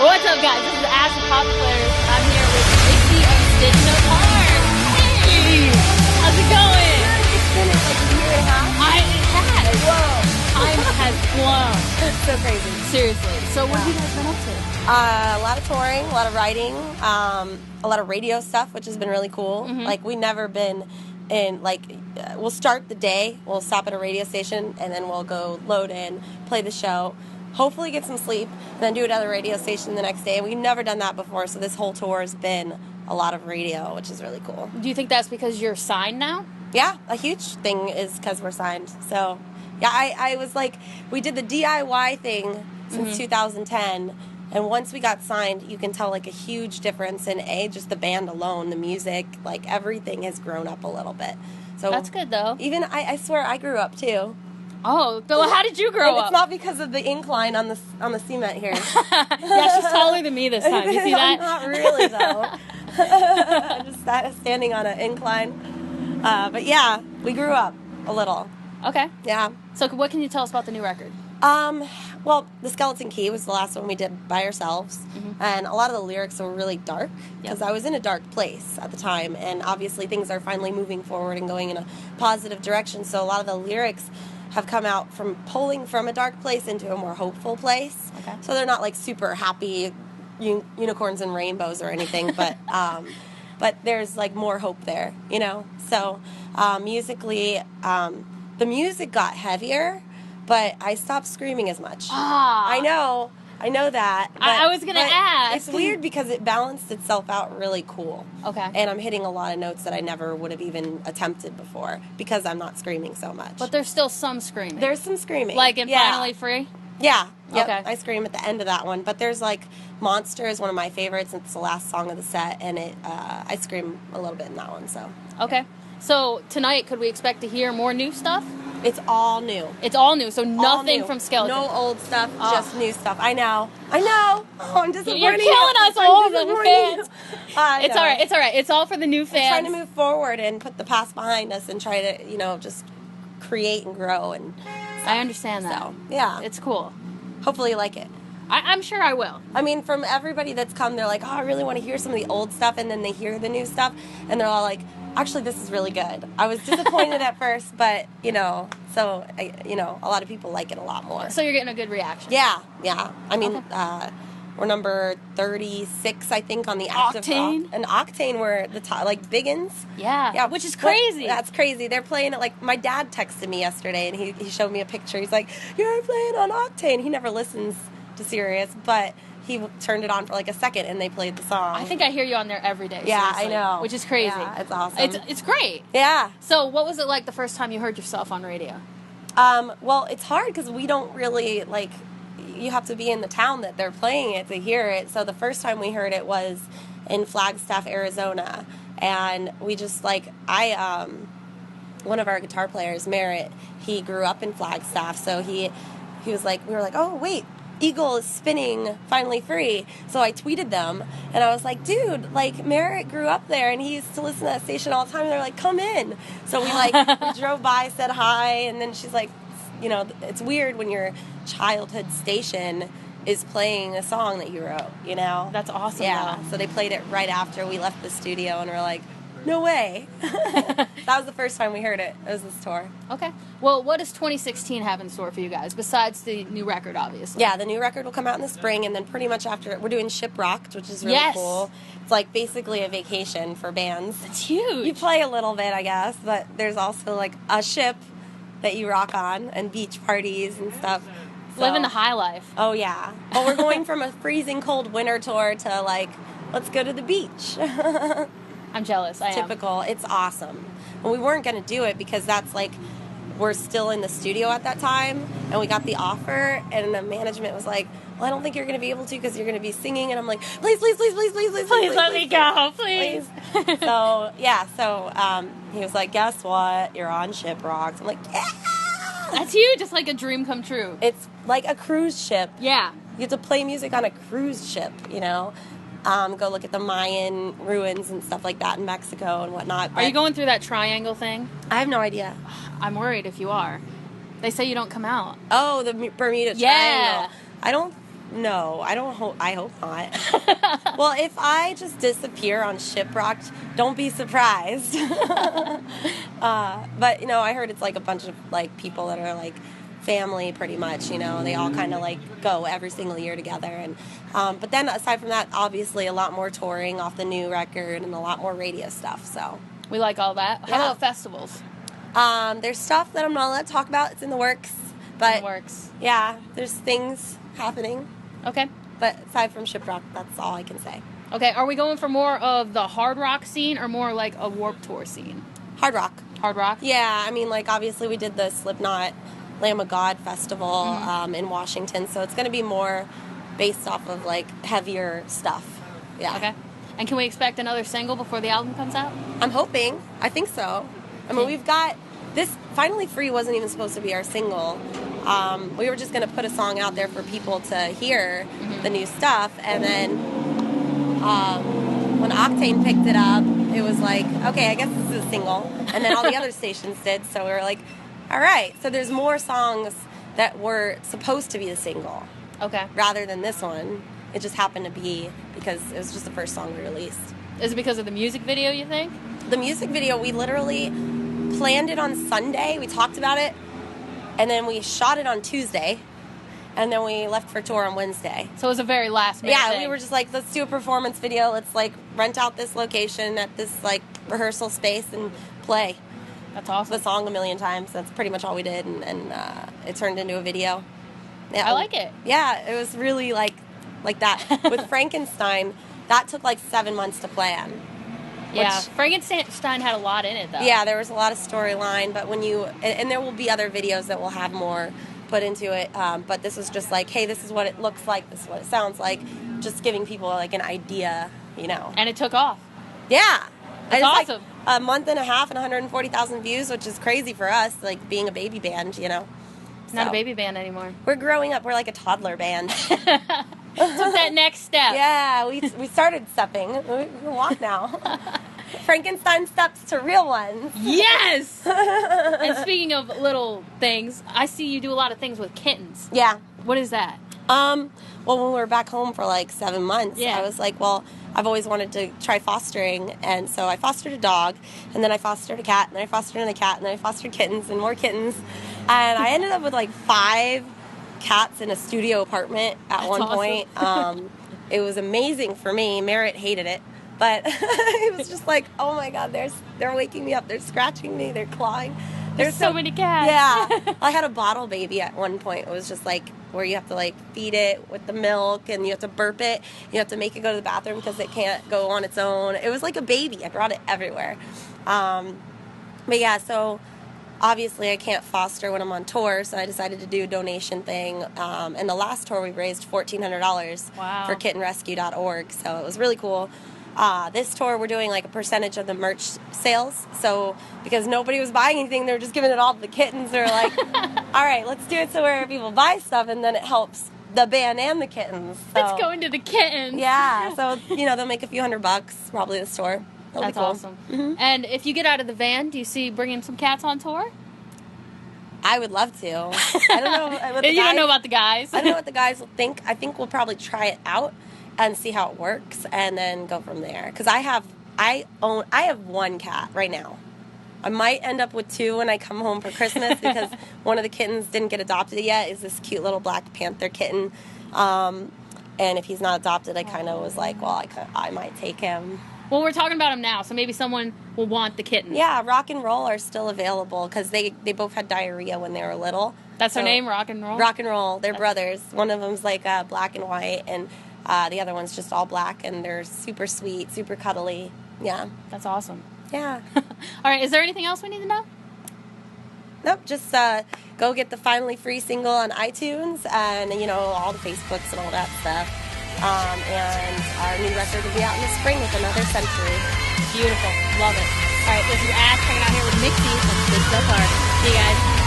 What's up, guys? This is Ash with Pop Players. I'm here with Mixi of Digital Park. Hey! How's it going? It's been like a year and a half. It has. Whoa. Time has flown. It's so crazy. Seriously. So what have you guys been up to? A lot of touring, a lot of writing, a lot of radio stuff, which has been really cool. Mm-hmm. Like, we never been in, like, we'll start the day, we'll stop at a radio station, and then we'll go load in, play the show, hopefully get some sleep, and then do it at a radio station the next day. And we've never done that before, so this whole tour has been a lot of radio, which is really cool. Do you think that's because you're signed now? Yeah, a huge thing is because we're signed. So, yeah, I was like, we did the DIY thing since 2010, and once we got signed, you can tell, like, a huge difference in, just the band alone, the music, like, everything has grown up a little bit. So That's good, though. Even, I swear, I grew up, too. Oh, so how did you grow And up? it's not because of the incline on the cement here. Yeah, she's taller than me this time. You see that? Not really, though. I'm just standing on an incline. But, yeah, we grew up a little. Okay. Yeah. So what can you tell us about the new record? Well, The Skeleton Key was the last one we did by ourselves, and a lot of the lyrics were really dark, because I was in a dark place at the time, and obviously things are finally moving forward and going in a positive direction, so a lot of the lyrics have come out from pulling from a dark place into a more hopeful place. Okay. So they're not, like, super happy unicorns and rainbows or anything, but there's, like, more hope there, you know? So musically, the music got heavier, but I stopped screaming as much. Ah. I know that. I was going to ask. It's weird because it balanced itself out really cool. Okay. And I'm hitting a lot of notes that I never would have even attempted before because I'm not screaming so much. But there's still some screaming. There's some screaming. Like in Finally Free? Yeah. Yep. Okay. I scream at the end of that one. But there's, like, Monster is one of my favorites. It's the last song of the set, and I scream a little bit in that one. So. Okay. So tonight, could we expect to hear more new stuff? It's all new. It's all new, so All nothing new. from Skeleton. No old stuff, just new stuff. I know. Oh, I'm disappointing You're you. killing us, I'm old disappointing fans. you. I It's know. all right. It's all right. It's all for the new I'm fans. trying to move forward and put the past behind us and try to, just create and grow. And I understand that. so, yeah. It's cool. Hopefully you like it. I'm sure I will. I mean, from everybody that's come, they're like, oh, I really want to hear some of the old stuff. And then they hear the new stuff. And they're all like, actually, this is really good. I was disappointed at first, but, so, a lot of people like it a lot more. So you're getting a good reaction. Yeah. I mean, Okay. we're number 36, I think, on the active Octane? rock. And Octane were the top, like, biggins. Yeah. Which is crazy. That's crazy. They're playing it, like, my dad texted me yesterday, and he showed me a picture. He's like, you're playing on Octane. He never listens to Sirius, but he turned it on for, like, a second, and they played the song. I think I hear you on there every day. Yeah, seriously, I know. Which is crazy. Yeah, it's awesome. It's great. Yeah. So what was it like the first time you heard yourself on radio? Well, it's hard because we don't really, like, you have to be in the town that they're playing it to hear it. So the first time we heard it was in Flagstaff, Arizona. And we just, like, one of our guitar players, Merritt, he grew up in Flagstaff. So he was like, we were like, oh, wait, Eagle is spinning Finally Free. So I tweeted them, and I was like, dude, like, Merritt grew up there, and he used to listen to that station all the time. And they're like, come in. So we, like, we drove by, said hi, and then she's like, it's weird when your childhood station is playing a song that you wrote, That's awesome. Yeah, though. so they played it right after we left the studio, and we're like, no way. That was the first time we heard it. It was this tour. Okay. Well, what does 2016 have in store for you guys, besides the new record, obviously? Yeah, the new record will come out in the spring, and then pretty much after, we're doing Shiprocked, which is really Yes. cool. It's like basically a vacation for bands. It's huge. You play a little bit, I guess, but there's also, like, a ship that you rock on, and beach parties and stuff. So, Living the high life. Oh, yeah. But we're going from a freezing cold winter tour to, like, let's go to the beach. I'm jealous. I am. Typical. It's awesome. And we weren't going to do it because that's, like, we're still in the studio at that time, and we got the offer, and the management was like, well, I don't think you're going to be able to because you're going to be singing. And I'm like, please, please, please, please, please, please, Please let me go, please. So, yeah, he was like, guess what? You're on Shiprocked. I'm like, yeah! That's huge. It's like a dream come true. It's like a cruise ship. Yeah. You get to play music on a cruise ship, go look at the Mayan ruins and stuff like that in Mexico and whatnot. Are you going through that triangle thing? I have no idea. I'm worried if you are. They say you don't come out. Oh, the Bermuda Yeah. Triangle. I don't No, I don't hope. I hope not. Well, if I just disappear on Shiprocked, don't be surprised. But I heard it's like a bunch of like people that are like family, pretty much. They all kind of like go every single year together. And but then aside from that, obviously a lot more touring off the new record and a lot more radio stuff. So We like all that. How Yeah. about festivals? There's stuff that I'm not allowed to talk about. It's in the works. But In the works. yeah, there's things happening. Okay. But aside from Shiprock, that's all I can say. Okay, are we going for more of the hard rock scene or more like a Warped Tour scene? Hard rock. Hard rock? Yeah, I mean, like, obviously we did the Slipknot Lamb of God festival in Washington, so it's going to be more based off of, like, heavier stuff. Yeah. Okay. And can we expect another single before the album comes out? I'm hoping. I think so. I mean, we've got... This Finally Free wasn't even supposed to be our single. We were just going to put a song out there for people to hear the new stuff, and then when Octane picked it up, it was like, okay, I guess this is a single. And then all the other stations did, so we were like, all right. So there's more songs that were supposed to be the single Okay. rather than this one. It just happened to be because it was just the first song we released. Is it because of the music video, you think? The music video, we literally planned it on Sunday. We talked about it, and then we shot it on Tuesday, and then we left for tour on Wednesday. So it was a very last minute Yeah, thing. we were just like, let's do a performance video. Let's like rent out this location at this like rehearsal space and play That's the awesome. song a million times. That's pretty much all we did, and it turned into a video. Yeah, I like it. Yeah, it was really like that. With Frankenstein, that took like 7 months to plan. Yeah. Which- Frankenstein had a lot in it, though. Yeah, there was a lot of storyline, but when and there will be other videos that will have more put into it, but this was just like, hey, this is what it looks like, this is what it sounds like, just giving people like an idea, And it took off. Yeah. That's And it's awesome. Like a month and a half and 140,000 views, which is crazy for us, like being a baby band, It's not a baby band anymore. We're growing up, we're like a toddler band. Took that next step. Yeah, we started stepping. We can walk now. Frankenstein steps to real ones. Yes! And speaking of little things, I see you do a lot of things with kittens. Yeah. What is that? Well, when we were back home for like 7 months, Yeah. I was like, well, I've always wanted to try fostering, and so I fostered a dog, and then I fostered a cat, and then I fostered another cat, and then I fostered kittens and more kittens, and I ended up with like 5 cats in a studio apartment at That's one awesome. point. It was amazing for me. Merritt hated it, but it was just like, oh my god, they're waking me up, they're scratching me, they're clawing. There's so many cats. Yeah. I had a bottle baby at one point. It was just like where you have to like feed it with the milk, and you have to burp it. You have to make it go to the bathroom because it can't go on its own. It was like a baby. I brought it everywhere. But yeah, so obviously I can't foster when I'm on tour, so I decided to do a donation thing. And the last tour we raised $1,400 Wow. for kittenrescue.org, so it was really cool. This tour, we're doing like a percentage of the merch sales. So because nobody was buying anything, they were just giving it all to the kittens. They're like, all right, let's do it so where people buy stuff, and then it helps the band and the kittens. So, It's going to the kittens. yeah, so they'll make a few $100 probably this tour. That'll That's be cool. awesome. And if you get out of the van, do you see bringing some cats on tour? I would love to. I don't know. What the You don't guys- know about the guys. I don't know what the guys will think. I think we'll probably try it out and see how it works, and then go from there. Because I have 1 cat right now. I might end up with 2 when I come home for Christmas because one of the kittens didn't get adopted yet. Is this cute little Black Panther kitten, and if he's not adopted, I kind of was like, well, I might take him. Well, we're talking about them now, so maybe someone will want the kitten. Yeah, Rock and Roll are still available because they both had diarrhea when they were little. That's their So- name, Rock and Roll? Rock and Roll. They're brothers. One of them's like black and white, and the other one's just all black, and they're super sweet, super cuddly. Yeah. That's awesome. Yeah. All right, is there anything else we need to know? Nope, just go get the Finally Free single on iTunes and, all the Facebooks and all that stuff. And our new record will be out in the spring with Another Century. Beautiful. Love it. All right, this is Ash hanging out here with Mixi from Good Stuff Art. See you guys.